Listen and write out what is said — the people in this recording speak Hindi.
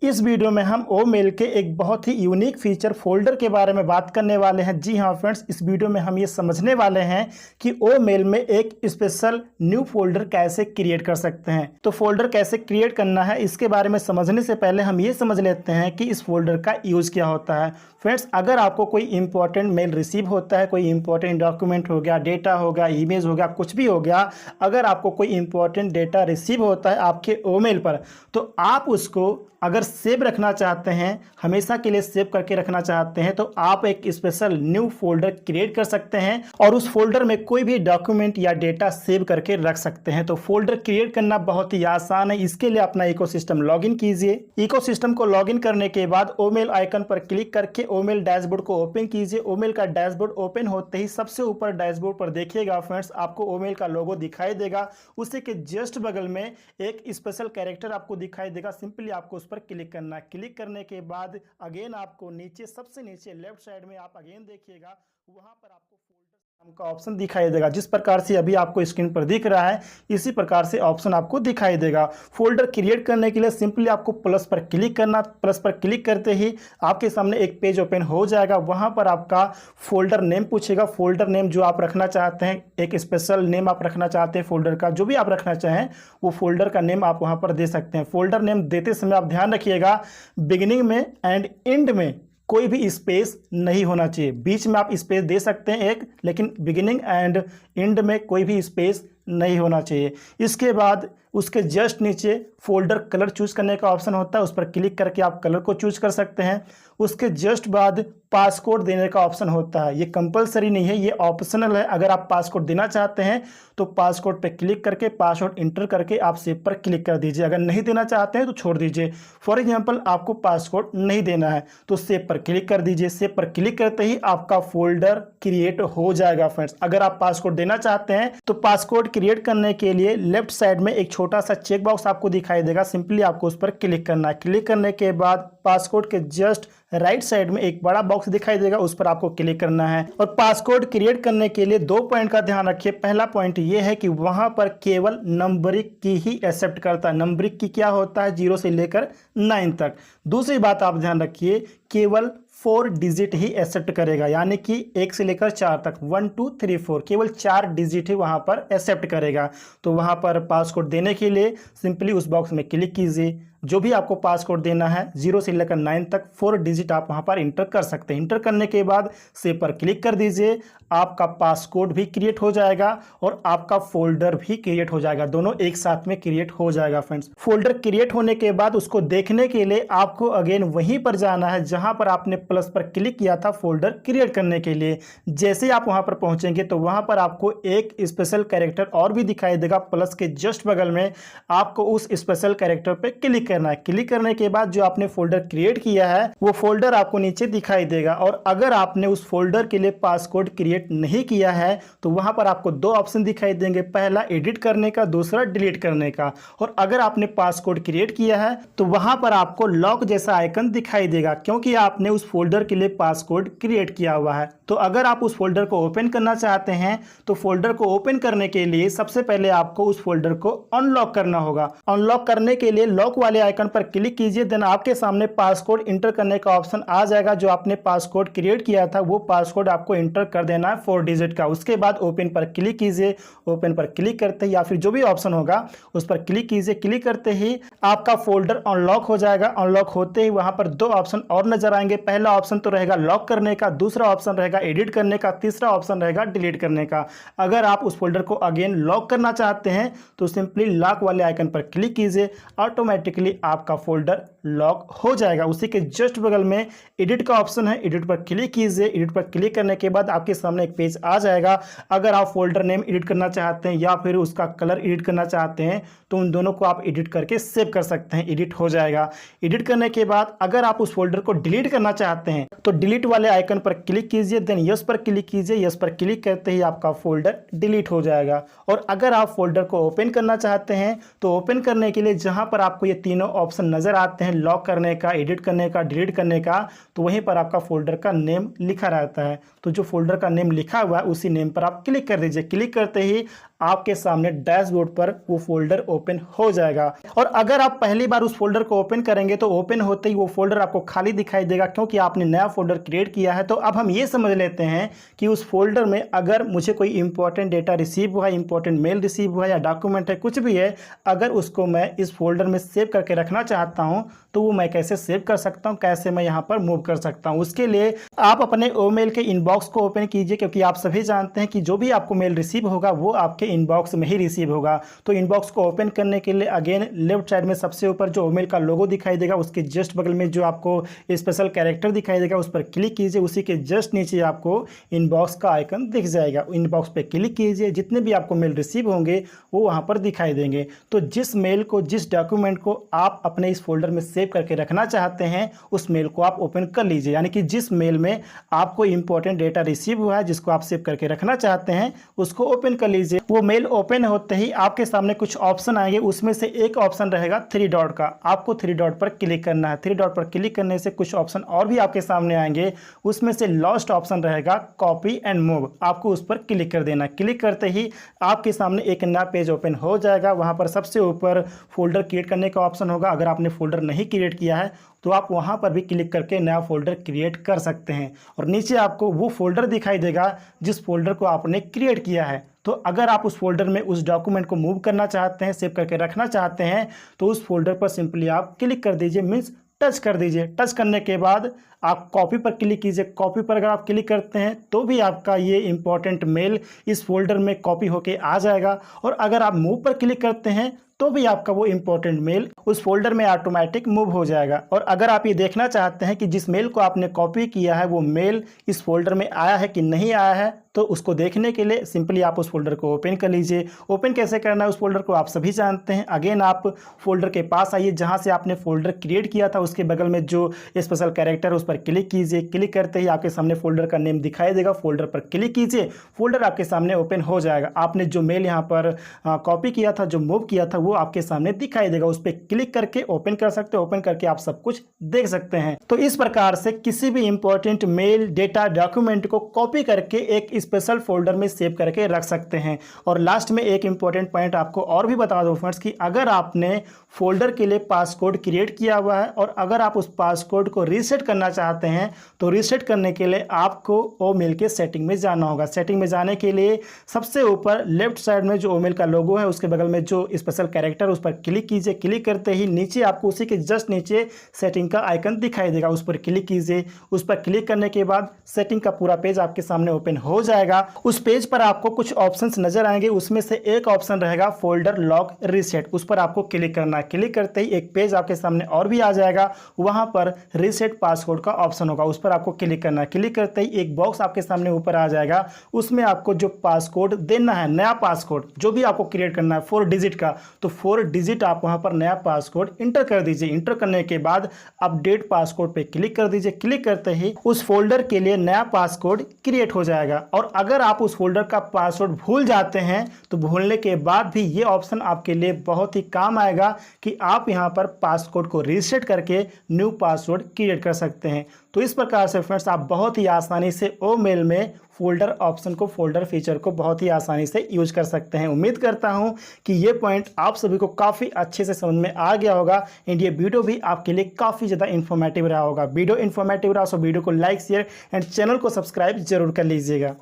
इस वीडियो में हम ओमेल के एक बहुत ही यूनिक फीचर फोल्डर के बारे में बात करने वाले हैं। जी हाँ फ्रेंड्स, इस वीडियो में हम ये समझने वाले हैं कि ओमेल में एक स्पेशल न्यू फोल्डर कैसे क्रिएट कर सकते हैं। तो फोल्डर कैसे क्रिएट करना है इसके बारे में समझने से पहले हम ये समझ लेते हैं कि इस फोल्डर का यूज़ क्या होता है। फ्रेंड्स, अगर आपको कोई इंपॉर्टेंट मेल रिसीव होता है, कोई इंपॉर्टेंट डॉक्यूमेंट हो गया, डेटा हो गया, इमेज हो गया, कुछ भी हो गया, अगर आपको कोई इंपॉर्टेंट डेटा रिसीव होता है आपके ओमेल पर, तो आप उसको अगर सेव रखना चाहते हैं, हमेशा के लिए सेव करके रखना चाहते हैं, तो आप एक स्पेशल न्यू फोल्डर क्रिएट कर सकते हैं और उस फोल्डर में कोई भी डॉक्यूमेंट या डेटा सेव करके रख सकते हैं। तो फोल्डर क्रिएट करना बहुत ही आसान है। इसके लिए अपना इकोसिस्टम लॉगिन कीजिए। इकोसिस्टम को लॉगिन करने के बाद ओमेल आइकन पर क्लिक करके ओमेल डैशबोर्ड को ओपन कीजिए। ओमेल का डैशबोर्ड ओपन होते ही सबसे ऊपर डैशबोर्ड पर देखिएगा फ्रेंड्स, आपको ओमेल का लोगो दिखाई देगा। उसी के जस्ट बगल में एक स्पेशल कैरेक्टर आपको दिखाई देगा। सिंपली आपको उस पर क्लिक करना है। क्लिक करने के बाद अगेन आपको नीचे, सबसे नीचे लेफ्ट साइड में आप अगेन देखिएगा, वहां पर आपको फोल्डर नाम का ऑप्शन दिखाई देगा। जिस प्रकार से अभी आपको स्क्रीन पर दिख रहा है, इसी प्रकार से ऑप्शन आपको दिखाई देगा। फोल्डर क्रिएट करने के लिए सिंपली आपको प्लस पर क्लिक करना। प्लस पर क्लिक करते ही आपके सामने एक पेज ओपन हो जाएगा। वहां पर आपका फोल्डर नेम पूछेगा। फोल्डर नेम जो आप रखना चाहते हैं, एक स्पेशल नेम आप रखना चाहते हैं फोल्डर का, जो भी आप रखना चाहें वो फोल्डर का नेम आप वहां पर दे सकते हैं। फोल्डर नेम देते समय आप ध्यान रखिएगा, बिगिनिंग में एंड एंड में कोई भी स्पेस नहीं होना चाहिए। बीच में आप स्पेस दे सकते हैं एक, लेकिन बिगिनिंग एंड एंड में कोई भी स्पेस नहीं होना चाहिए। इसके बाद उसके जस्ट नीचे फोल्डर कलर चूज करने का ऑप्शन होता है, उस पर क्लिक करके आप कलर को चूज कर सकते हैं। उसके जस्ट बाद पासकोड देने का ऑप्शन होता है। ये कंपलसरी नहीं है, ये ऑप्शनल है। अगर आप पासकोड देना चाहते हैं तो पासकोड पे क्लिक करके पासवर्ड इंटर करके आप सेव पर क्लिक कर दीजिए। अगर नहीं देना चाहते हैं तो छोड़ दीजिए। फॉर एग्जांपल आपको पासकोड नहीं देना है तो सेव पर क्लिक कर दीजिए। सेव पर क्लिक करते ही आपका फोल्डर क्रिएट हो जाएगा फ्रेंड्स। अगर आप पासकोड देना चाहते हैं तो पासकोड क्रिएट करने के लिए लेफ्ट साइड में एक छोटा सा चेक बॉक्स आपको दिखाई देगा। सिंपली आपको उस पर क्लिक करना है। क्लिक करने के बाद पासकोड के जस्ट राइट साइड में एक बड़ा बॉक्स दिखाई देगा, उस पर आपको क्लिक करना है। और पासकोड क्रिएट करने के लिए 2 पॉइंट का ध्यान रखिए। पहला पॉइंट ये है कि वहां पर केवल नंबरिंग की ही एक्सेप्ट करता है। नंबरिंग की क्या होता है, 0 से लेकर 9 तक। दूसरी बात आप ध्यान रखिए, केवल 4 डिजिट ही एक्सेप्ट करेगा, यानी कि 1 से लेकर 4 तक, 1 2 3 4, केवल 4 डिजिट ही वहां पर एक्सेप्ट करेगा। तो वहां पर पासकोड देने के लिए सिंपली उस बॉक्स में क्लिक कीजिए। जो भी आपको पासकोड देना है 0 से लेकर 9 तक 4 डिजिट आप वहां पर इंटर कर सकते हैं। इंटर करने के बाद सेव पर क्लिक कर दीजिए। आपका पासकोड भी क्रिएट हो जाएगा और आपका फोल्डर भी क्रिएट हो जाएगा। दोनों एक साथ में क्रिएट हो जाएगा फ्रेंड्स। फोल्डर क्रिएट होने के बाद उसको देखने के लिए आपको अगेन वहीं पर जाना है जहां पर आपने प्लस पर क्लिक किया था फोल्डर क्रिएट करने के लिए। जैसे आप वहां पर पहुंचेंगे तो वहां पर आपको एक स्पेशल कैरेक्टर और भी दिखाई देगा। प्लस के जस्ट बगल में आपको उस स्पेशल कैरेक्टर पर क्लिक करना है। क्लिक करने के बाद जो आपने फोल्डर क्रिएट किया है वो फोल्डर आपको नीचे दिखाई देगा। और अगर आपने उस फोल्डर के लिए पासकोड क्रिएट नहीं किया है तो वहां पर आपको 2 ऑप्शन दिखाई देंगे, पहला एडिट करने का, दूसरा डिलीट करने का। और अगर आपने पासकोड क्रिएट किया है तो वहां पर आपको लॉक जैसा आइकन दिखाई देगा, क्योंकि आपने उस फोल्डर के लिए पासकोड क्रिएट किया हुआ है। तो अगर आप उस फोल्डर को ओपन करना चाहते हैं तो फोल्डर को ओपन करने के लिए सबसे पहले आपको उस फोल्डर को अनलॉक करना होगा। अनलॉक करने के लिए लॉक वाले आइकन पर क्लिक कीजिए। देन आपके सामने पासकोड इंटर करने का ऑप्शन आ जाएगा। जो आपने पासकोड क्रिएट किया था वो पासकोड आपको इंटर कर देना है 4 डिजिट का। उसके बाद ओपन पर क्लिक कीजिए। ओपन पर क्लिक करते ही या फिर जो भी ऑप्शन होगा उस पर क्लिक कीजिए। क्लिक करते ही आपका फोल्डर अनलॉक हो जाएगा। अनलॉक होते ही वहां पर 2 ऑप्शन और नजर आएंगे। पहला ऑप्शन तो रहेगा लॉक करने का, दूसरा ऑप्शन रहेगा एडिट करने का, तीसरा ऑप्शन रहेगा डिलीट करने का। अगर आप उस फोल्डर को अगेन लॉक करना चाहते हैं तो सिंपली लॉक वाले आइकन पर क्लिक कीजिए। ऑटोमेटिकली आपका फोल्डर लॉक हो जाएगा। उसी के जस्ट बगल में एडिट का ऑप्शन है, एडिट पर क्लिक कीजिए। एडिट पर क्लिक करने के बाद आपके सामने एक पेज आ जाएगा। अगर आप फोल्डर नेम एडिट करना चाहते हैं या फिर उसका कलर एडिट करना चाहते हैं तो उन दोनों को आप एडिट करके सेव कर सकते हैं, एडिट हो जाएगा। एडिट करने के बाद अगर आप उस फोल्डर को डिलीट करना चाहते हैं तो डिलीट वाले आइकन पर क्लिक कीजिए। देन यस पर क्लिक कीजिए। यस पर क्लिक करते ही आपका फोल्डर डिलीट हो जाएगा। और अगर आप फोल्डर को ओपन करना चाहते हैं तो ओपन करने के लिए जहां पर आपको ये तीनों ऑप्शन नजर आते हैं, लॉक करने का, एडिट करने का, डिलीट करने का, तो वहीं पर आपका फोल्डर का नेम लिखा रहता है। तो जो फोल्डर का नेम लिखा हुआ है उसी नेम पर आप क्लिक कर दीजिए। क्लिक करते ही आपके सामने डैशबोर्ड पर वो फोल्डर ओपन हो जाएगा। और अगर आप पहली बार उस फोल्डर को ओपन करेंगे तो ओपन होते ही वो फोल्डर आपको खाली दिखाई देगा, क्योंकि आपने नया फोल्डर क्रिएट किया है। तो अब हम ये समझ लेते हैं कि उस फोल्डर में अगर मुझे कोई इंपॉर्टेंट डेटा रिसीव हुआ है, इंपॉर्टेंट मेल रिसीव हुआ है या डॉक्यूमेंट है, कुछ भी है, अगर उसको मैं इस फोल्डर में सेव करके रखना चाहता हूं तो वो मैं कैसे सेव कर सकता हूं, कैसे मैं यहां पर मूव कर सकता हूं। उसके लिए आप अपने ईमेल के इनबॉक्स को ओपन कीजिए, क्योंकि आप सभी जानते हैं कि जो भी आपको मेल रिसीव होगा वो आपके इनबॉक्स में ही रिसीव होगा। तो इनबॉक्स को ओपन करने के लिए अगेन लेफ्ट साइड में सबसे ऊपर जो ईमेल का लोगो दिखाई देगा उसके जस्ट बगल में जो आपको स्पेशल कैरेक्टर दिखाई देगा उस पर क्लिक कीजिए। उसी के जस्ट नीचे आपको इनबॉक्स का आइकन दिख जाएगा, इनबॉक्स पे क्लिक कीजिए। जितने भी आपको मेल रिसीव होंगे वो वहाँ पर दिखाई देंगे। तो जिस मेल को, जिस डॉक्यूमेंट को आप अपने इस फोल्डर में सेव करके रखना चाहते हैं उस मेल को आप ओपन कर लीजिए। यानी कि जिस मेल में आपको इंपॉर्टेंट डेटा रिसीव हुआ है, जिसको आप सेव करके रखना चाहते हैं, उसको ओपन कर लीजिए। वो मेल ओपन होते ही आपके सामने कुछ ऑप्शन आएंगे, उसमें से एक ऑप्शन रहेगा 3 डॉट का। आपको 3 डॉट पर क्लिक करना है। 3 डॉट पर क्लिक करने से कुछ ऑप्शन और भी आपके सामने आएंगे, उसमें से लास्ट ऑप्शन रहेगा कॉपी एंड मूव। आपको उस पर क्लिक कर देना। क्लिक करते ही आपके सामने एक नया पेज ओपन हो जाएगा। वहां पर सबसे ऊपर फोल्डर क्रिएट करने का ऑप्शन होगा। अगर आपने फोल्डर नहीं क्रिएट किया है तो आप वहां पर भी क्लिक करके नया फोल्डर क्रिएट कर सकते हैं। और नीचे आपको वो फोल्डर दिखाई देगा जिस फोल्डर को आपने क्रिएट किया है। तो अगर आप उस फोल्डर में उस डॉक्यूमेंट को मूव करना चाहते हैं, सेव करके रखना चाहते हैं, तो उस फोल्डर पर सिंपली आप क्लिक कर दीजिए, मीन्स टच कर दीजिए। टच करने के बाद आप कॉपी पर क्लिक कीजिए। कॉपी पर अगर आप क्लिक करते हैं तो भी आपका ये इंपॉर्टेंट मेल इस फोल्डर में कॉपी होके आ जाएगा। और अगर आप मूव पर क्लिक करते हैं तो भी आपका वो इंपॉर्टेंट मेल उस फोल्डर में ऑटोमेटिक मूव हो जाएगा। और अगर आप ये देखना चाहते हैं कि जिस मेल को आपने कॉपी किया है वो मेल इस फोल्डर में आया है कि नहीं आया है, तो उसको देखने के लिए सिंपली आप उस फोल्डर को ओपन कर लीजिए। ओपन कैसे करना है उस फोल्डर को आप सभी जानते हैं। अगेन आप फोल्डर के पास आइए, जहां से आपने फोल्डर क्रिएट किया था उसके बगल में जो स्पेशल कैरेक्टर उस पर क्लिक कीजिए। क्लिक करते ही आपके सामने फोल्डर का नेम दिखाई देगा, फोल्डर पर क्लिक कीजिए। फोल्डर आपके सामने ओपन हो जाएगा। आपने जो मेल यहाँ पर कॉपी किया था, जो मूव किया था, वो आपके सामने दिखाई देगा। उस पर क्लिक करके ओपन कर सकते हैं। ओपन करके आप सब कुछ देख सकते हैं। तो इस प्रकार से किसी भी इंपॉर्टेंट मेल, डेटा, डॉक्यूमेंट को कॉपी करके एक स्पेशल फोल्डर में सेव करके रख सकते हैं। और लास्ट में एक इंपॉर्टेंट पॉइंट आपको और भी बता दूं फ्रेंड्स कि अगर आपने फोल्डर के लिए पासकोड क्रिएट किया हुआ है और अगर आप उस पासकोड को रीसेट करना चाहते हैं तो रीसेट करने के लिए आपको ओमेल के सेटिंग में जाना होगा। सेटिंग में जाने के लिए सबसे ऊपर लेफ्ट साइड में जो ओमेल का लोगो है उसके बगल में जो स्पेशल कैरेक्टर उस पर क्लिक कीजिए। क्लिक करते ही नीचे आपको उसी के जस्ट नीचे सेटिंग का आइकन दिखाई देगा, उस पर क्लिक कीजिए। उस पर क्लिक करने के बाद सेटिंग का पूरा पेज आपके सामने ओपन हो जाएगा। उस पेज पर आपको कुछ ऑप्शंस नजर आएंगे, उसमें से एक ऑप्शन रहेगा फोल्डर लॉक रीसेट। उस पर आपको क्लिक करना है। क्लिक करते ही एक पेज आपके सामने और भी आ जाएगा, वहां पर रीसेट पासवर्ड का ऑप्शन होगा, उस पर आपको क्लिक करना है। क्लिक करते ही एक बॉक्स आपके सामने ऊपर आ जाएगा, उसमें आपको जो पासकोड देना है, नया पासकोड जो भी आपको क्रिएट करना है 4 डिजिट का, तो 4 डिजिट आप वहां पर नया पासकोड इंटर कर दीजिए। इंटर करने के बाद अपडेट पासकोड पे क्लिक कर दीजिए। क्लिक करते ही उस फोल्डर के लिए नया पासकोड क्रिएट हो जाएगा। और अगर आप उस फोल्डर का पासवर्ड भूल जाते हैं तो भूलने के बाद भी ये ऑप्शन आपके लिए बहुत ही काम आएगा कि आप यहां पर पासवर्ड को रीसेट करके न्यू पासवर्ड क्रिएट कर सकते हैं। तो इस प्रकार से फ्रेंड्स आप बहुत ही आसानी से ओमेल में फोल्डर ऑप्शन को, फोल्डर फीचर को बहुत ही आसानी से यूज कर सकते हैं। उम्मीद करता हूं कि ये पॉइंट आप सभी को काफ़ी अच्छे से समझ में आ गया होगा एंड ये वीडियो भी आपके लिए काफ़ी ज़्यादा इन्फॉर्मेटिव रहा होगा। वीडियो इन्फॉर्मेटिव रहा तो वीडियो को लाइक, शेयर एंड चैनल को सब्सक्राइब जरूर कर लीजिएगा।